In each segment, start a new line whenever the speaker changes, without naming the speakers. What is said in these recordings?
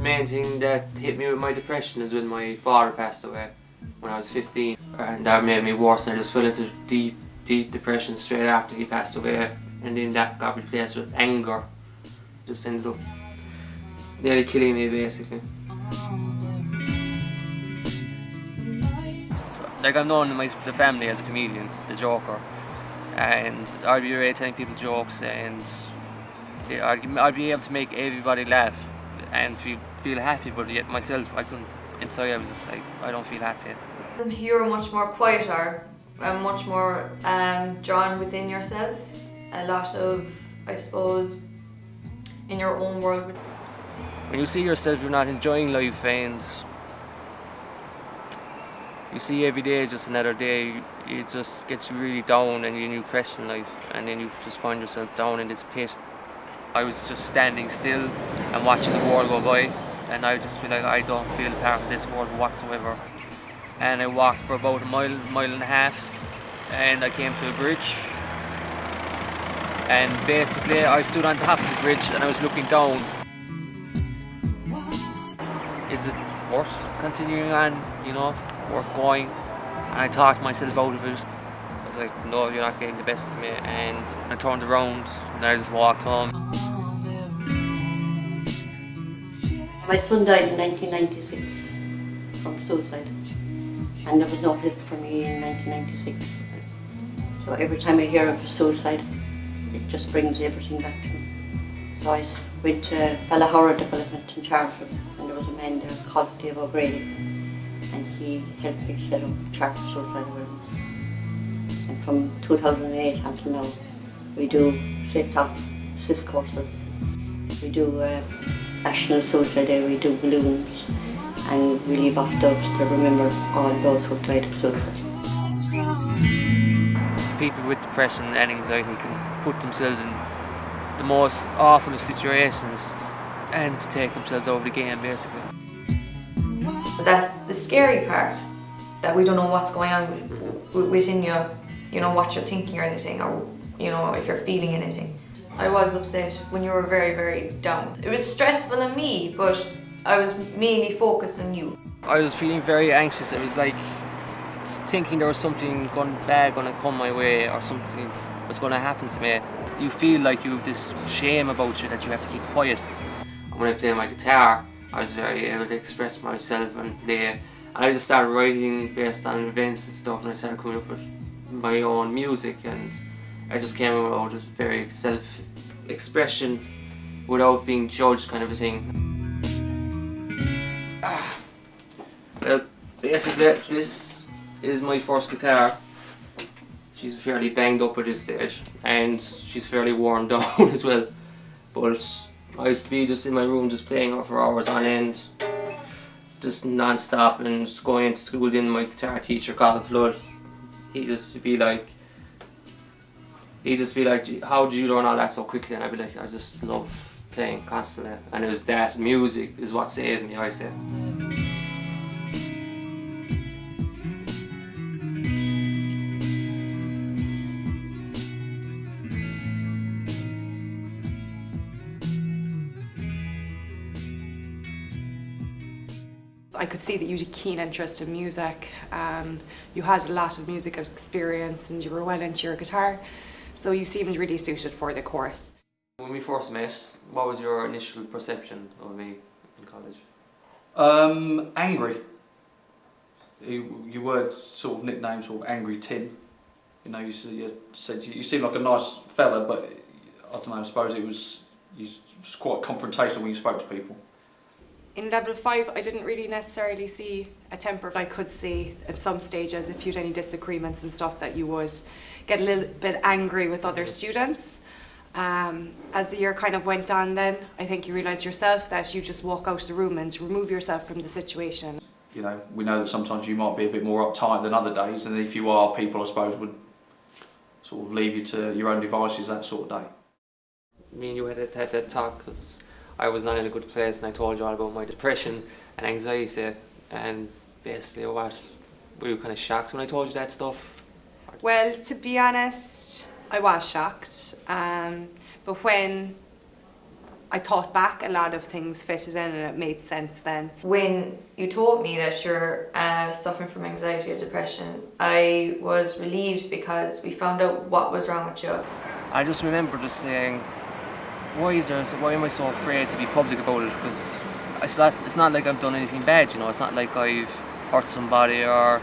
main thing that hit me with my depression is when my father passed away when I was 15, and that made me worse, and I just fell into deep depression straight after he passed away, and then that got replaced with anger. Just ended up nearly killing me basically. Like, I'm known in the family as a comedian, the joker, and I'd be really telling people jokes, and I'd be able to make everybody laugh and feel happy, but yet myself, I couldn't. Inside I was just like, I don't feel happy.
You're much more quieter and much more drawn within yourself. A lot of, I suppose, in your own world.
When you see yourself, you're not enjoying life, and you see every day is just another day, it just gets you really down, and then you question life, and then you just find yourself down in this pit. I was just standing still and watching the world go by, and I just feel like I don't feel part of this world whatsoever. And I walked for about a mile and a half, and I came to a bridge. And basically I stood on top of the bridge and I was looking down. Is it worth continuing on, worth going? And I talked myself out of it. I was like, no, you're not getting the best of me. And I turned around and I just walked home.
My son died in 1996 from suicide, and there was no help for me in 1996. So every time I hear of a suicide, it just brings everything back to me. So I went to Ballahora Development in Charlton, and there was a man there called Dave O'Grady, and he helped me set up Charlton Suicide Awareness. And from 2008 until now, we do set-top CIS courses, we do National Suicide Day, we do balloons, and we leave off doves to remember all those who died of suicide.
People with depression and anxiety can put themselves in the most awful of situations and to take themselves over the game, basically.
But that's the scary part, that we don't know what's going on within you, what you're thinking or anything, or if you're feeling anything. I was upset when you were very, very down. It was stressful on me, but I was mainly focused on you.
I was feeling very anxious. It was like thinking there was something bad going to come my way, or something was going to happen to me. You feel like you have this shame about you that you have to keep quiet. When I play my guitar, I was very able to express myself and play. And I just started writing based on events and stuff, and I started coming up with my own music, and I just came out with very self-expression without being judged, kind of a thing. Well, basically, this is my first guitar. She's fairly banged up at this stage, and she's fairly worn down as well. But I used to be just in my room just playing her for hours on end, just non-stop, and just going into school. Then my guitar teacher, Colin Flood, he'd just be like, how do you learn all that so quickly? And I'd be like, I just love playing constantly. And it was that music is what saved me, I say.
I could see that you had a keen interest in music. You had a lot of music experience and you were well into your guitar, so you seemed really suited for the course.
When we first met, what was your initial perception of me in college?
Angry. You were sort of nicknamed sort of Angry Tim. You said you seemed like a nice fella, but I don't know, I suppose it was quite confrontational when you spoke to people.
In level 5, I didn't really necessarily see a temper. I could see at some stages, if you had any disagreements and stuff, that you would get a little bit angry with other students. As the year kind of went on then, I think you realised yourself that you just walk out of the room and remove yourself from the situation.
We know that sometimes you might be a bit more uptight than other days, and if you are, people I suppose would sort of leave you to your own devices that sort of day.
Me and you had that talk because I was not in a good place, and I told you all about my depression and anxiety, and basically were you kind of shocked when I told you that stuff?
Well, to be honest, I was shocked, but when I thought back, a lot of things fitted in and it made sense then.
When you told me that you're suffering from anxiety or depression, I was relieved because we found out what was wrong with you.
I just remember just saying, why am I so afraid to be public about it? Because it's not like I've done anything bad, you know. It's not like I've hurt somebody or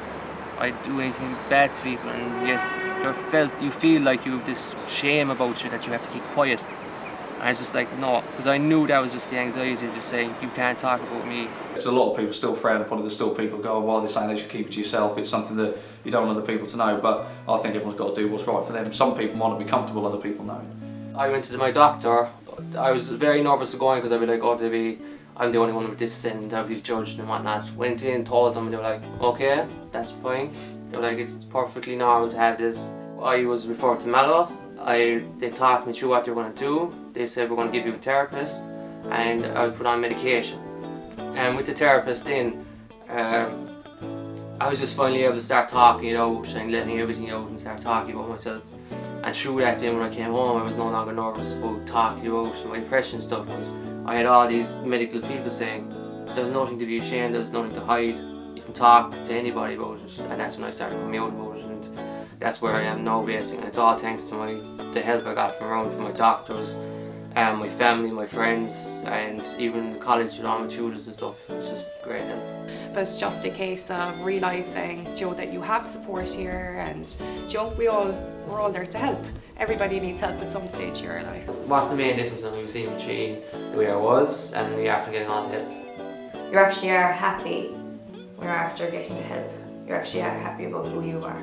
I do anything bad to people, and yet you feel like you have this shame about you that you have to keep quiet. And it's just like, no, because I knew that was just the anxiety, just saying, you can't talk about me.
There's a lot of people still frown upon it. There's still people go, well, they're saying they should keep it to yourself. It's something that you don't want other people to know, but I think everyone's got to do what's right for them. Some people want to be comfortable other people knowing.
I went to my doctor. I was very nervous of going because I'd be like, I'm the only one with this and I'll be judged and whatnot. Went in, told them, and they were like, okay, that's fine. They were like, it's perfectly normal to have this. I was referred to Mallow. They talked me through what they were going to do. They said, we're going to give you a therapist and I would put on medication. And with the therapist in, I was just finally able to start talking it out and letting everything out and start talking about myself. And through that day when I came home, I was no longer nervous about talking about my depression stuff, because I had all these medical people saying, there's nothing to be ashamed, there's nothing to hide, you can talk to anybody about it. And that's when I started coming out about it, and that's where I am now basically. And it's all thanks to the help I got from my doctors, my family, my friends, and even college with all my tutors and stuff. It's just great help.
But it's just a case of realising, Joe, that you have support here, and Joe, we're all there to help. Everybody needs help at some stage of your life.
What's the main difference when we was even between the way I was and we after getting on to help?
You actually are happy when you're after getting the help. You actually are happy about who you are.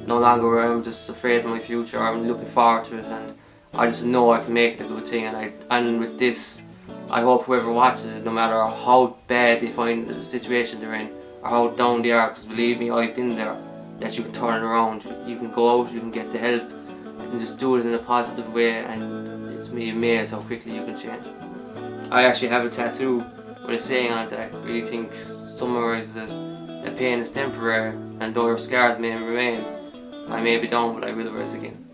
No longer I'm just afraid of my future, I'm looking forward to it, and I just know I can make it a good thing. And with this, I hope whoever watches it, no matter how bad they find the situation they're in or how down they are, because believe me, I've been there, that you can turn it around. You can go out, you can get the help, you can just do it in a positive way, and it's me amazed how quickly you can change. I actually have a tattoo with a saying on it that I really think summarises it. That pain is temporary, and though your scars may remain, I may be down, but I will rise again.